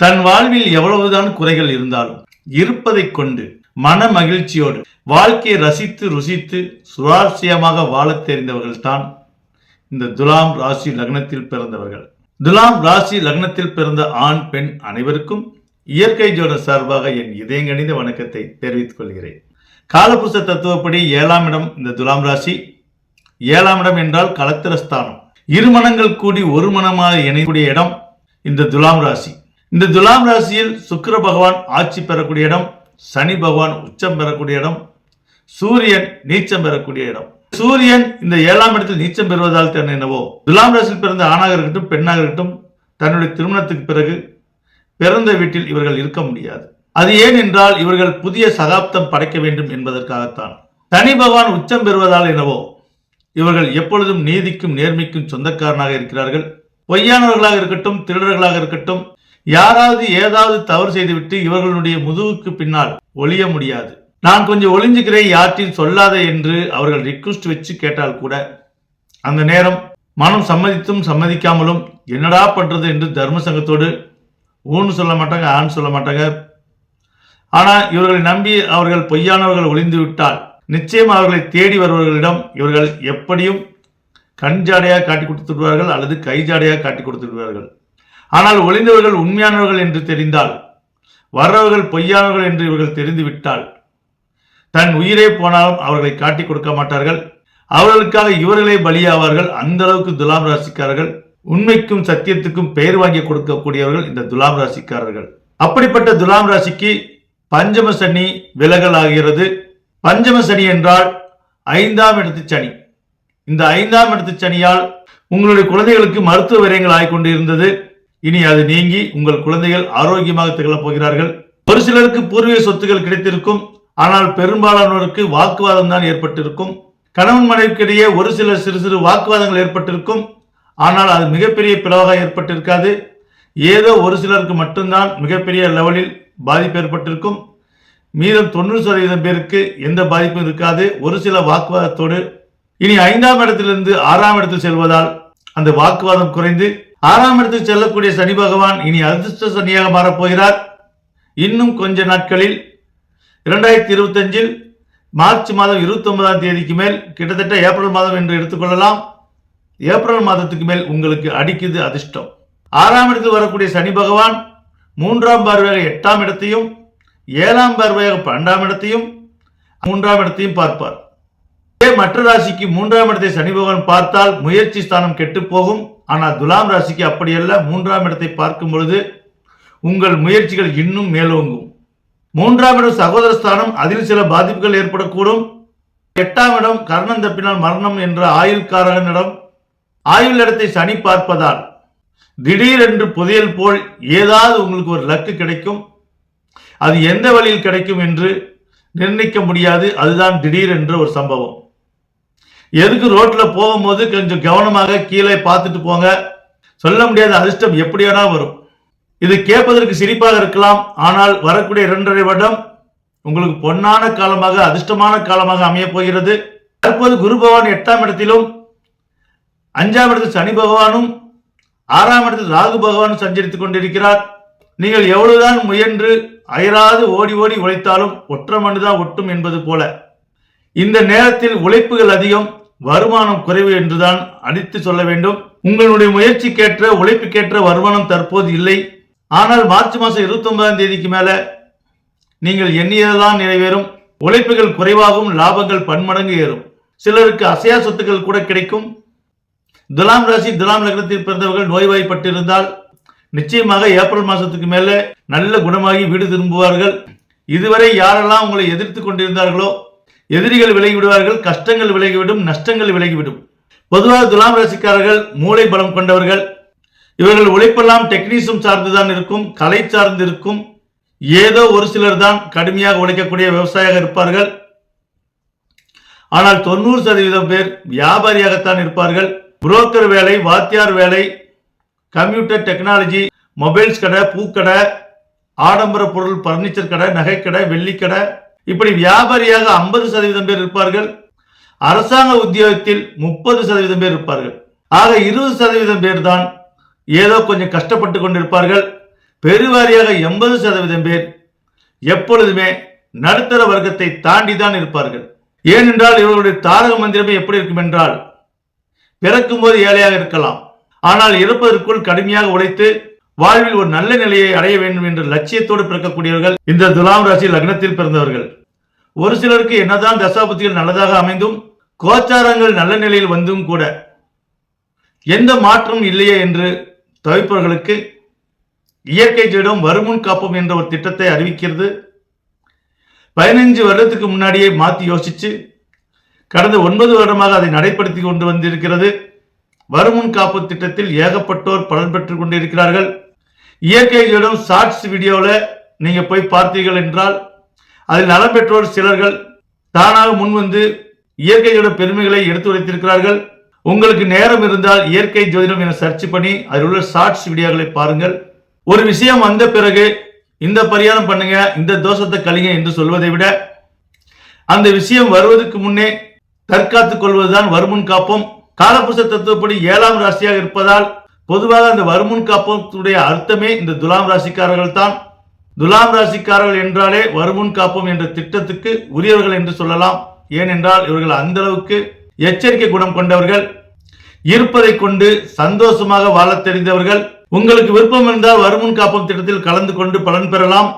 தன் வாழ்வில் எவ்வளவுதான் குறைகள் இருந்தாலும் இருப்பதை கொண்டு மன மகிழ்ச்சியோடு வாழ்க்கையை ரசித்து ருசித்து சுவாரஸ்யமாக வாழத் தெரிந்தவர்கள் தான் இந்த துலாம் ராசி லக்னத்தில் பிறந்தவர்கள். துலாம் ராசி லக்னத்தில் பிறந்த ஆண் பெண் அனைவருக்கும் இயற்கை ஜோட சார்பாக என் இதயங்கணிந்த வணக்கத்தை தெரிவித்துக் கொள்கிறேன். காலபுருஷ தத்துவப்படி 7ஆம் இடம் இந்த துலாம் ராசி. 7ஆம் இடம் என்றால் கலத்திரஸ்தானம். இருமனங்கள் கூடி ஒரு மனமாக இணையக்கூடிய இடம் இந்த துலாம் ராசி. இந்த துலாம் ராசியில் சுக்கிர பகவான் ஆட்சி பெறக்கூடிய இடம், சனி பகவான் உச்சம் பெறக்கூடிய இடம், சூரியன் நீச்சம் பெறக்கூடிய இடம். சூரியன் இந்த 7ஆம் இடத்தில் நீச்சம் பெறுவதால் தான் என்னவோ துலாம் ராசியில் பிறந்த ஆணாக இருக்கட்டும் பெண்ணாக இருக்கட்டும் தன்னுடைய திருமணத்துக்கு பிறகு பிறந்த வீட்டில் இவர்கள் இருக்க முடியாது. அது ஏன் என்றால் இவர்கள் புதிய சகாப்தம் படைக்க வேண்டும் என்பதற்காகத்தான். சனி பகவான் உச்சம் பெறுவதால் என்னவோ இவர்கள் எப்பொழுதும் நீதிக்கும் நேர்மைக்கும் சொந்தக்காரனாக இருக்கிறார்கள். பொய்யானவர்களாக இருக்கட்டும் திருடர்களாக இருக்கட்டும் யாராவது ஏதாவது தவறு செய்துவிட்டு இவர்களுடைய முதுகுக்கு பின்னால் ஒளிய முடியாது. நான் கொஞ்சம் ஒளிஞ்சுக்கிறேன் யார்ட்டையும் சொல்லாத என்று அவர்கள் ரிக்வெஸ்ட் வச்சு கேட்டால் கூட அந்த நேரம் மனம் சம்மதித்தும் சம்மதிக்காமலும் என்னடா பண்றது என்று தர்ம சங்கத்தோடு ஊன்னு சொல்ல மாட்டாங்க, ஆண் சொல்ல மாட்டாங்க. ஆனா இவர்களை நம்பி அவர்கள் பொய்யானவர்கள் ஒளிந்து விட்டால் நிச்சயம் அவர்களை தேடி வருபவர்களிடம் இவர்கள் எப்படியும் கண்ஜாடையாக காட்டி கொடுத்துடுவார்கள் அல்லது கைஜாடையாக காட்டி கொடுத்துடுவார்கள். ஆனால் ஒளிந்தவர்கள் உண்மையானவர்கள் என்று தெரிந்தால், வர்றவர்கள் பொய்யானவர்கள் என்று இவர்கள் தெரிந்துவிட்டால் தன் உயிரே போனாலும் அவர்களை காட்டி கொடுக்க மாட்டார்கள். அவர்களுக்காக இவர்களே பலியாவார்கள். அந்த அளவுக்கு துலாம் ராசிக்காரர்கள் உண்மைக்கும் சத்தியத்துக்கும் பெயர் வாங்கி கொடுக்கக்கூடியவர்கள் இந்த துலாம் ராசிக்காரர்கள். அப்படிப்பட்ட துலாம் ராசிக்கு பஞ்சம சனி விலகல் ஆகிறது. பஞ்சம சனி என்றால் 5ஆம் இடத்து சனி. இந்த 5ஆம் இடத்து சனியால் உங்களுடைய குழந்தைகளுக்கு மருத்துவ விரயங்கள் ஆகிக்கொண்டு இருந்தது. இனி அது நீங்கி உங்கள் குழந்தைகள் ஆரோக்கியமாக திகழப் போகிறார்கள். ஒரு சிலருக்கு பூர்வீக சொத்துக்கள் கிடைத்திருக்கும். ஆனால் பெரும்பாலானோருக்கு வாக்குவாதம் தான் ஏற்பட்டிருக்கும். கணவன் மனைவிக்கிடையே ஒரு சில சிறு சிறு வாக்குவாதங்கள் ஏற்பட்டிருக்கும். ஆனால் அது மிகப்பெரிய பிளவாக ஏற்பட்டிருக்காது. ஏதோ ஒரு சிலருக்கு மட்டும்தான் மிகப்பெரிய லெவலில் பாதிப்பு ஏற்பட்டிருக்கும். மீதம் 90% பேருக்கு எந்த பாதிப்பும் இருக்காது. ஒரு சில வாக்குவாதத்தோடு இனி 5ஆம் இடத்திலிருந்து 6ஆம் இடத்தில் செல்வதால் அந்த வாக்குவாதம் குறைந்து 6ஆம் இடத்தில் செல்லக்கூடிய சனி பகவான் இனி அதிர்ஷ்ட சனியாக மாறப்போகிறார். இன்னும் கொஞ்ச நாட்களில் 2025 மார்ச் மாதம் 29ஆம் தேதிக்கு மேல் கிட்டத்தட்ட ஏப்ரல் மாதம் என்று எடுத்துக்கொள்ளலாம். ஏப்ரல் மாதத்துக்கு மேல் உங்களுக்கு அடிக்குது அதிர்ஷ்டம். 6ஆம் இடத்தில் வரக்கூடிய சனி பகவான் 3ஆம் பார்வையாக 8ஆம் இடத்தையும் 7ஆம் பார்வையாக 12ஆம் இடத்தையும் 3ஆம் இடத்தையும் பார்ப்பார். மற்ற ராசிக்கு 3ஆம் இடத்தை சனி பகவான் பார்த்தால் முயற்சி ஸ்தானம் கெட்டு போகும். ஆனால் துலாம் ராசிக்கு அப்படியல்ல. 3ஆம் இடத்தை பார்க்கும் பொழுது உங்கள் முயற்சிகள் இன்னும் மேலோங்கும். 3ஆம் இடம் சகோதர ஸ்தானம், அதில் சில பாதிப்புகள் ஏற்படக்கூடும். 8ஆம் இடம் கர்ணம் தப்பினால் மரணம் என்ற ஆயுள்காரகனிடம் ஆயுள் இடத்தை சனி பார்ப்பதால் திடீரென்று புதையல் போல் ஏதாவது உங்களுக்கு ஒரு லக்கு கிடைக்கும். அது எந்த வழியில் கிடைக்கும் என்று நிர்ணயிக்க முடியாது. அதுதான் திடீர் என்ற ஒரு சம்பவம். எதுக்கு ரோட்ல போகும்போது கொஞ்சம் கவனமாக கீழே பார்த்துட்டு போங்க. சொல்ல முடியாத அதிர்ஷ்டம் எப்படியானா வரும். இது கேட்பதற்கு சிரிப்பாக இருக்கலாம். ஆனால் வரக்கூடிய 2.5 வருடம் உங்களுக்கு பொன்னான காலமாக அதிர்ஷ்டமான காலமாக அமைய போகிறது. தற்போது குரு பகவான் 8ஆம் இடத்திலும் 5ஆம் இடத்தில் சனி பகவானும் 6ஆம் இடத்தில் ராகு பகவானும் சஞ்சரித்துக் கொண்டிருக்கிறார். நீங்கள் எவ்வளவுதான் முயன்று அயராது ஓடி ஓடி உழைத்தாலும் ஒற்ற மண்ணுதான் ஒட்டும் என்பது போல இந்த நேரத்தில் உழைப்புகள் அதிகம், வருமானம் குறைவு என்றுதான் அடித்து சொல்ல வேண்டும். உங்களுடைய முயற்சிக்கேற்ற உழைப்புக்கேற்ற வருமானம் தற்போது இல்லை. ஆனால் மார்ச் மாதம் 29ஆம் தேதிக்கு மேல நீங்கள் எண்ணியதெல்லாம் நிறைவேறும். உழைப்புகள் குறைவாகும், லாபங்கள் பன்மடங்கு ஏறும். சிலருக்கு அசையா சொத்துக்கள் கூட கிடைக்கும். துலாம் ராசி துலாம் லக்னத்தில் பிறந்தவர்கள் நோய்வாய்ப்பட்டிருந்தால் நிச்சயமாக ஏப்ரல் மாதத்துக்கு மேல நல்ல குணமாகி வீடு திரும்புவார்கள். இதுவரை யாரெல்லாம் உங்களை எதிர்த்து கொண்டிருந்தார்களோ எதிரிகள் விலகிவிடுவார்கள், கஷ்டங்கள் விலகிவிடும், நஷ்டங்கள் விலகிவிடும். பொதுவாக துலாம் ராசிக்காரர்கள் மூளை பலம் கொண்டவர்கள். இவர்கள் உழைப்பெல்லாம் டெக்னீசியம் சார்ந்துதான் இருக்கும், கலை சார்ந்து இருக்கும். ஏதோ ஒரு சிலர் தான் கடுமையாக உழைக்கக்கூடிய விவசாயியாக இருப்பார்கள். ஆனால் 90% பேர் வியாபாரியாகத்தான் இருப்பார்கள். புரோக்கர் வேலை, வாத்தியார் வேலை, கம்ப்யூட்டர் டெக்னாலஜி, மொபைல்ஸ் கடை, பூக்கடை, ஆடம்பர பொருள் பர்னிச்சர் கடை, நகைக்கடை, வெள்ளிக்கடை, இப்படி வியாபாரியாக 50% பேர் இருப்பார்கள். அரசாங்க உத்தியோகத்தில் 30% பேர் இருப்பார்கள். ஆக 20% பேர் தான் ஏதோ கொஞ்சம் கஷ்டப்பட்டு கொண்டிருப்பார்கள். பெருவாரியாக 80% பேர் எப்பொழுதுமே நடுத்தர வர்க்கத்தை தாண்டிதான் இருப்பார்கள். ஏனென்றால் இவர்களுடைய தாரக மந்திரமே எப்படி இருக்கும் என்றால், பிறக்கும் போது ஏழையாக இருக்கலாம், ஆனால் இறப்பதற்குள் கடுமையாக உழைத்து வாழ்வில் ஒரு நல்ல நிலையை அடைய வேண்டும் என்ற லட்சியத்தோடு பிறக்கக்கூடியவர்கள் இந்த துலாம் ராசி லக்னத்தில் பிறந்தவர்கள். ஒரு சிலருக்கு என்னதான் தசாபுத்திகள் நல்லதாக அமைந்தும் கோச்சாரங்கள் நல்ல நிலையில் வந்தும் கூட எந்த மாற்றம் இல்லையே என்று தவிப்பவர்களுக்கு இயற்கை ஜோதிடம் வருமுன் காப்போம் என்ற ஒரு திட்டத்தை அறிவிக்கிறது. 15 வருடத்துக்கு முன்னாடியே மாற்றி யோசிச்சு கடந்த 9 வருடமாக அதை நடைபடுத்தி கொண்டு வந்திருக்கிறது. வருமுன் காப்பு திட்டத்தில் ஏகப்பட்டோர் பலன் பெற்றுக் கொண்டிருக்கிறார்கள். இயற்கை ஜோதிடம் ஷார்ட்ஸ் வீடியோவில் நீங்க போய் பார்த்தீர்கள் என்றால் அதில் நலம் பெற்றோர் சிலர்கள் தானாக முன்வந்து இயற்கை ஜோதிட பெருமைகளை எடுத்து வைத்திருக்கிறார்கள். உங்களுக்கு நேரம் இருந்தால் இயற்கை ஜோதிடம் என சர்ச் பண்ணி அதில் உள்ள ஷார்ட்ஸ் வீடியோக்களை பாருங்கள். ஒரு விஷயம் வந்த பிறகு இந்த பரிகாரம் பண்ணுங்க, இந்த தோஷத்தை கழிங்க என்று சொல்வதை விட அந்த விஷயம் வருவதற்கு முன்னே தற்காத்துக் கொள்வதுதான் வருமுன் காப்போம். காலபுருஷ தத்துவப்படி 7ஆம் ராசியாக இருப்பதால் பொதுவாக அந்த வருமுன் காப்பத்துடைய அர்த்தமே இந்த துலாம் ராசிக்காரர்கள் தான். துலாம் ராசிக்காரர்கள் என்றாலே வருமுன் காப்போம் என்ற திட்டத்துக்கு உரியவர்கள் என்று சொல்லலாம். ஏனென்றால் இவர்கள் அந்த அளவுக்கு எச்சரிக்கை குணம் கொண்டவர்கள், இருப்பதை கொண்டு சந்தோஷமாக வாழ தெரிந்தவர்கள். உங்களுக்கு விருப்பம் இருந்தால் வருமுன் காப்போம் திட்டத்தில் கலந்து கொண்டு பலன் பெறலாம்.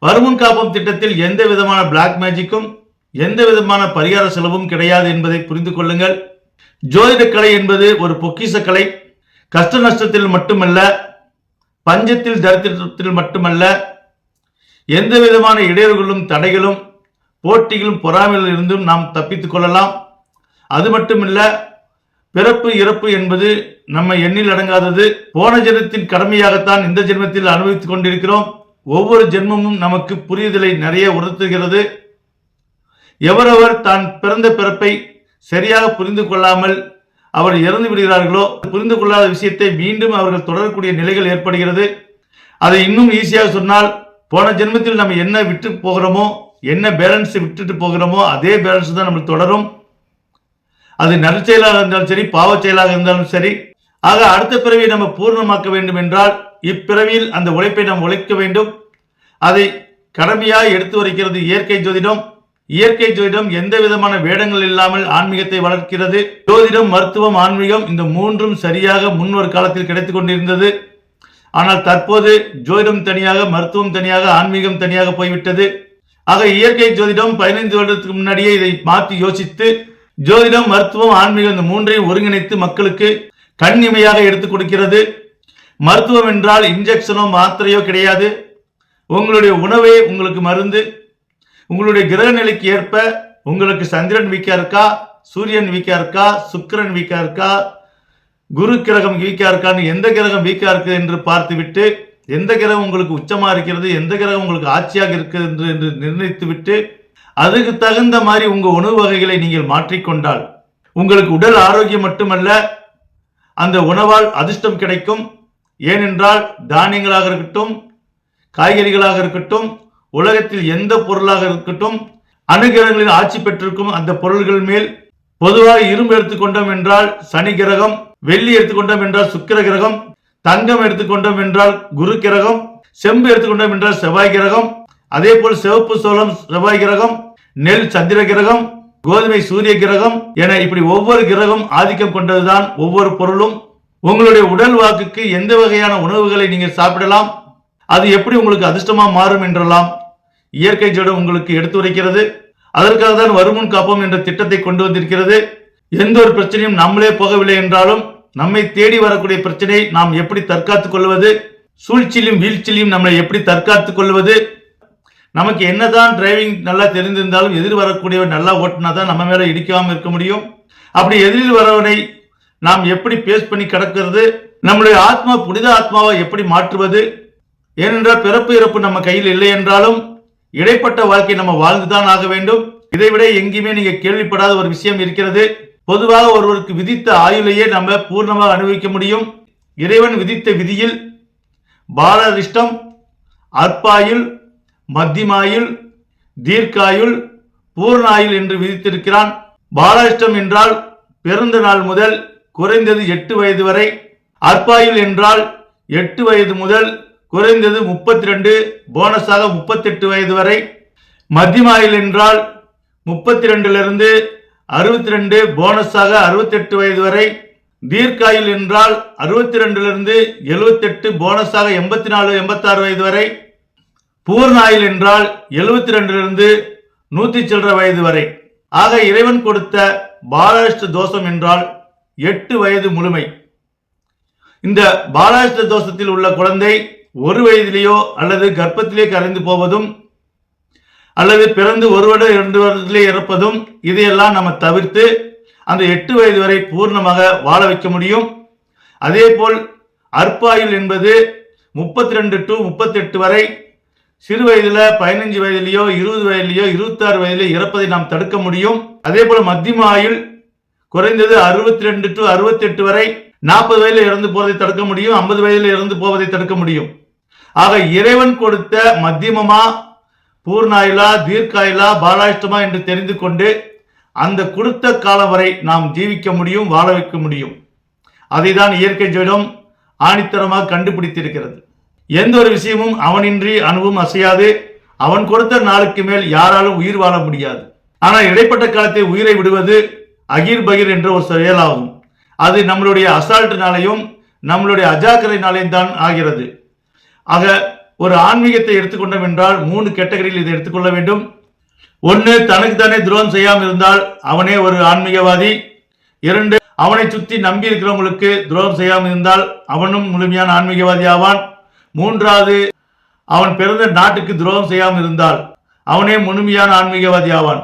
வருமுன் காப்போம் திட்டத்தில் எந்த விதமான பிளாக் மேஜிக்கும் எந்த விதமான பரிகார செலவும் கிடையாது என்பதை புரிந்து கொள்ளுங்கள். ஜோதிட கலை என்பது ஒரு பொக்கிஷ கலை. கஷ்ட நஷ்டத்தில் மட்டுமல்ல, பஞ்சத்தில் தரித்திரத்தில் மட்டுமல்ல, எந்த விதமான இடையூறுகளும் தடைகளும் போட்டிகளும் பொறாமையில் இருந்தும் நாம் தப்பித்துக் கொள்ளலாம். அது மட்டுமில்ல, பிறப்பு இறப்பு என்பது நம்ம எண்ணில் அடங்காதது. போன ஜென்மத்தின் கடமையாகத்தான் இந்த ஜென்மத்தில் அனுபவித்துக் கொண்டிருக்கிறோம். ஒவ்வொரு ஜென்மமும் நமக்கு புரிதலை நிறைய உணர்த்துகிறது. எவரவர் தான் பிறந்த பிறப்பை சரியாக புரிந்து கொள்ளாமல் அவர் இறந்து விடுகிறார்களோ, புரிந்து கொள்ளாத விஷயத்தை மீண்டும் அவர்கள் தொடரக்கூடிய நிலைகள் ஏற்படுகிறது. அதை இன்னும் ஈஸியாக சொன்னால், போன ஜென்மத்தில் நம்ம என்ன விட்டு போகிறோமோ, என்ன பேலன்ஸ் விட்டுட்டு போகிறோமோ அதே பேலன்ஸ் தான் நம்ம தொடரும். அது நற்செயலாக இருந்தாலும் சரி, பாவச் செயலாக இருந்தாலும் சரி. ஆக அடுத்த பிறவியை நம்ம பூர்ணமாக்க வேண்டும் என்றால் இப்பிறவியில் அந்த உழைப்பை நாம் உழைக்க வேண்டும். அதை கடமையாக எடுத்து வருகிறது இயற்கை ஜோதிடம். இயற்கை ஜோதிடம் எந்த விதமான வேடங்கள் இல்லாமல் ஆன்மீகத்தை வளர்க்கிறது. ஜோதிடம், மருத்துவம், ஆன்மீகம் இந்த மூன்றும் சரியாக முன்னொரு காலத்தில் கிடைத்துக் கொண்டிருந்தது. ஆனால் தற்போது ஜோதிடம் தனியாக, மருத்துவம் தனியாக, ஆன்மீகம் தனியாக போய்விட்டது. ஆக இயற்கை ஜோதிடம் 15 வருடத்துக்கு முன்னாடியே இதை மாற்றி யோசித்து ஜோதிடம், மருத்துவம், ஆன்மீகம் இந்த மூன்றையும் ஒருங்கிணைத்து மக்களுக்கு கண்ணிமையாக எடுத்துக் கொடுக்கிறது. மருத்துவம் என்றால் இன்ஜெக்ஷனோ மாத்திரையோ கிடையாது. உங்களுடைய உணவே உங்களுக்கு மருந்து. உங்களுடைய கிரக நிலைக்கு ஏற்ப உங்களுக்கு சந்திரன் வீக்கா இருக்கா, சூரியன் வீக்கா இருக்கா, சுக்கிரன் வீக்கா இருக்கா, குரு கிரகம் வீக்கா இருக்கான்னு எந்த கிரகம் வீக்கா இருக்கு என்று பார்த்துவிட்டு, எந்த கிரகம் உங்களுக்கு உச்சமா இருக்கிறது, எந்த கிரகம் உங்களுக்கு ஆட்சியாக இருக்கிறது என்று நிர்ணயித்து விட்டு அதுக்கு தகுந்த மாதிரி உங்க உணவு வகைகளை நீங்கள் மாற்றிக்கொண்டால் உங்களுக்கு உடல் ஆரோக்கியம் மட்டுமல்ல, அந்த உணவால் அதிர்ஷ்டம் கிடைக்கும். ஏனென்றால் தானியங்களாக இருக்கட்டும், காய்கறிகளாக இருக்கட்டும், உலகத்தில் எந்த பொருளாக இருக்கட்டும், அணுகிரகங்களில் ஆட்சி பெற்றிருக்கும் அந்த பொருள்கள் மேல் பொதுவாக இரும்பு எடுத்துக்கொண்டோம் என்றால் சனி கிரகம், வெள்ளி எடுத்துக்கொண்டோம் என்றால் சுக்கிர கிரகம், தங்கம் எடுத்துக்கொண்டோம் என்றால் குரு கிரகம், செம்பு எடுத்துக்கொண்டோம் என்றால் செவ்வாய் கிரகம், அதே போல் சிவப்பு சோளம் செவ்வாய் கிரகம், நெல் சந்திர கிரகம், கோதுமை சூரிய கிரகம் என இப்படி ஒவ்வொரு கிரகம் ஆதிக்கம் கொண்டதுதான் ஒவ்வொரு பொருளும். உங்களுடைய உடல் வாக்குக்கு எந்த வகையான உணவுகளை நீங்கள் சாப்பிடலாம், அது எப்படி உங்களுக்கு அதிர்ஷ்டமா மாறும் என்றெல்லாம் இயற்கை ஜோதிடம் உங்களுக்கு எடுத்துரைக்கிறது. அதற்காக தான் வருமுன் காப்போம் என்ற திட்டத்தை கொண்டு வந்திருக்கிறது. எந்த ஒரு பிரச்சனையும் நம்மளே போகவில்லை என்றாலும் நம்மை தேடி வரக்கூடிய பிரச்சனையை நாம் எப்படி தற்காத்துக் கொள்வது, சூழ்ச்சியிலும் வீழ்ச்சியிலும் நம்மளை எப்படி தற்காத்துக் கொள்வது, நமக்கு என்னதான் டிரைவிங் நல்லா தெரிந்திருந்தாலும் எதிர் வரக்கூடியவர் நல்லா ஓட்டினா தான் நம்ம மேல இடிக்காம இருக்க முடியும். அப்படி எதிரில் வரவனை நாம் எப்படி பேஸ் பண்ணி கடக்கிறது, நம்முடைய ஆத்மா புனித ஆத்மாவை எப்படி மாற்றுவது. ஏனென்றால் பிறப்பு இறப்பு நம்ம கையில் இல்லை என்றாலும் இடைப்பட்ட வாழ்க்கை நம்ம வாழ்ந்துதான் ஆக வேண்டும். இதைவிட எங்கேயுமே நீங்க கேள்விப்படாத ஒரு விஷயம் இருக்கிறது. பொதுவாக ஒருவருக்கு விதித்த ஆயுளையே நம்ம பூர்ணமாக அனுபவிக்க முடியும். இறைவன் விதித்த விதியில் பாலரிஷ்டம், அற்பாயுள், மத்தியமாயுள், தீர்க்காயுள், பூர்ணாயுள் என்று விதித்திருக்கிறான். பாலரிஷ்டம் என்றால் பிறந்த நாள் முதல் குறைந்தது 8 வயது வரை, அற்பாயுள் என்றால் 8 வயது முதல் குறைந்தது 32, போனஸாக 38 வயது வரை. மத்தியமாயில் என்றால் 32 62, போனஸாக 68 வயது வரை. தீர்க்காயில் என்றால் 62 78, போனஸாக 84 86 வயது வரை. பூர்ணாயில் என்றால் 72 100 சில்லற வயது வரை. ஆக இறைவன் கொடுத்த பாலாஷ்ட தோஷம் என்றால் 8 வயது முழுமை. இந்த பாலாஷ்ட தோஷத்தில் உள்ள குழந்தை 1 வயதிலேயோ அல்லது கர்ப்பத்திலே கரைந்து போவதும் அல்லது பிறந்து 1 வருடம் 2 வருடத்திலே இறப்பதும், இதையெல்லாம் நம்ம தவிர்த்து அந்த 8 வயது வரை பூர்ணமாக வாழ வைக்க முடியும். அதே போல் அற்பாயுள் என்பது 32 to 38 வரை. சிறு வயதுல 15 வயதிலேயோ 20 வயதிலேயோ 26 வயதிலே இறப்பதை நாம் தடுக்க முடியும். அதே போல மத்தியம ஆயுள் குறைந்தது 62 to 68 வரை. 40 வயதில் இறந்து போவதை தடுக்க முடியும், 50 வயதில் இறந்து போவதை தடுக்க முடியும். ஆக இறைவன் கொடுத்த மத்தியமமா, பூர்ணாயுளா, தீர்க்காயுளா, பாலாஷ்டமா என்று தெரிந்து கொண்டு அந்த கொடுத்த காலம் வரை நாம் ஜீவிக்க முடியும், வாழ வைக்க முடியும். அதைதான் இயற்கை ஜோதிடம் ஆணித்தரமாக கண்டுபிடித்திருக்கிறது. எந்த ஒரு விஷயமும் அவனின்றி அணுவும் அசையாது. அவன் கொடுத்த நாளுக்கு மேல் யாராலும் உயிர் வாழ முடியாது. ஆனால் இடைப்பட்ட காலத்தை உயிரை விடுவது அகிர் பகிர் என்ற ஒரு செயலாகும். அது நம்மளுடைய அசால்ட்டினாலையும் நம்மளுடைய அஜாக்கிரதையினாலையும் தான் ஆகிறது. ஆக ஒரு ஆன்மீகத்தை எடுத்துக்கொண்டோம் என்றால் 3 கேட்டகரியில் இதை எடுத்துக்கொள்ள வேண்டும். 1, தனக்கு தானே துரோகம் செய்யாமல் இருந்தால் அவனே ஒரு ஆன்மீகவாதி. 2, அவனை சுற்றி நம்பி இருக்கிறவங்களுக்கு துரோகம் செய்யாமல் இருந்தால் அவனும் முழுமையான ஆன்மீகவாதி ஆவான். 3வது, அவன் பிறந்த நாட்டுக்கு துரோகம் செய்யாமல் இருந்தால் அவனே முழுமையான ஆன்மீகவாதி ஆவான்.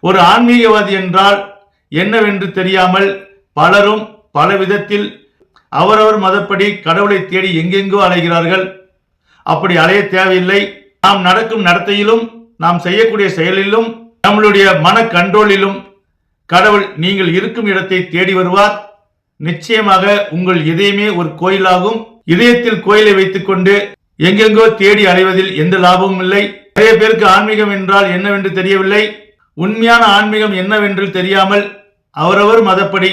ஒரு ஆன்மீகவாதி என்றால் என்னவென்று தெரியாமல் பலரும் பல விதத்தில் அவரவர் மதப்படி கடவுளை தேடி எங்கெங்கோ அலைகிறார்கள். அப்படி அலைய தேவையில்லை. நாம் நடக்கும் நடத்தையிலும் நாம் செய்யக்கூடிய செயலிலும் நம்மளுடைய மன கண்ட்ரோலிலும் கடவுள் நீங்கள் இருக்கும் இடத்தை தேடி வருவார். நிச்சயமாக உங்கள் இதயமே ஒரு கோயிலாகும். இதயத்தில் கோயிலை வைத்துக் கொண்டு எங்கெங்கோ தேடி அலைவதில் எந்த லாபமும் இல்லை. நிறைய பேருக்கு ஆன்மீகம் என்றால் என்னவென்று தெரியவில்லை. உண்மையான ஆன்மீகம் என்னவென்று தெரியாமல் அவரவர் மதப்படி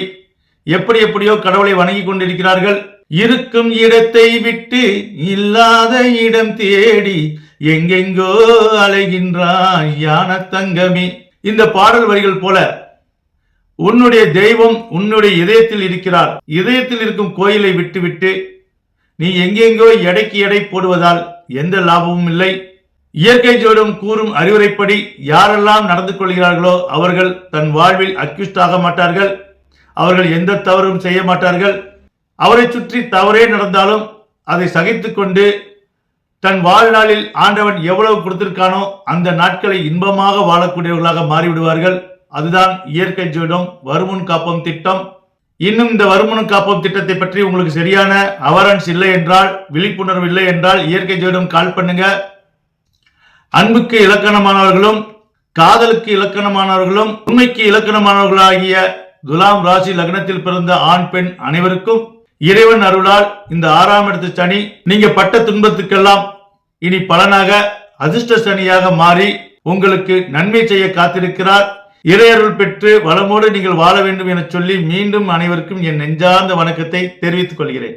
எப்படியோ கடவுளை வணங்கி கொண்டிருக்கிறார்கள். இருக்கும் இடத்தை விட்டு இல்லாத இடம் தேடி எங்கெங்கோ அலைகின்றாய் யான தங்கமே. இந்த பாடல் வரிகள் போல உன்னுடைய தெய்வம் உன்னுடைய இதயத்தில் இருக்கிறார். இதயத்தில் இருக்கும் கோயிலை விட்டுவிட்டு நீ எங்கெங்கோ எடைக்கு எடை போடுவதால் எந்த லாபமும் இல்லை. இயற்கை ஜோதிடம் கூறும் அறிவுரைப்படி யாரெல்லாம் நடந்து கொள்கிறார்களோ அவர்கள் தன் வாழ்வில் அக்யூஸ்ட் ஆக மாட்டார்கள். அவர்கள் எந்த தவறும் செய்ய மாட்டார்கள். அவரை சுற்றி தவறே நடந்தாலும் அதை சகித்துக் கொண்டு தன் வாழ்நாளில் ஆண்டவன் எவ்வளவு கொடுத்திருக்கானோ அந்த நாட்களை இன்பமாக வாழக்கூடியவர்களாக மாறிவிடுவார்கள். அதுதான் இயற்கை ஜோதிடம் வருமுன் காப்போம் திட்டம். இன்னும் இந்த வருமுன் காப்போம் திட்டத்தை பற்றி உங்களுக்கு சரியான அவேர்னஸ் இல்லை என்றால், விழிப்புணர்வு இல்லை என்றால் இயற்கை ஜோதிடம் கால் பண்ணுங்க. அன்புக்கு இலக்கணமானவர்களும் காதலுக்கு இலக்கணமானவர்களும் உண்மைக்கு இலக்கணமானவர்களாகிய துலாம் ராசி லக்னத்தில் பிறந்த ஆண் பெண் அனைவருக்கும் இறைவன் அருளால் இந்த 6ஆம் இடத்து சனி நீங்க பட்ட துன்பத்துக்கெல்லாம் இனி பலனாக அதிர்ஷ்ட சனியாக மாறி உங்களுக்கு நன்மை செய்ய காத்திருக்கிறார். இறையருள் பெற்று வளமோடு நீங்கள் வாழ வேண்டும் என சொல்லி மீண்டும் அனைவருக்கும் என் நெஞ்சார்ந்த வணக்கத்தை தெரிவித்துக் கொள்கிறேன்.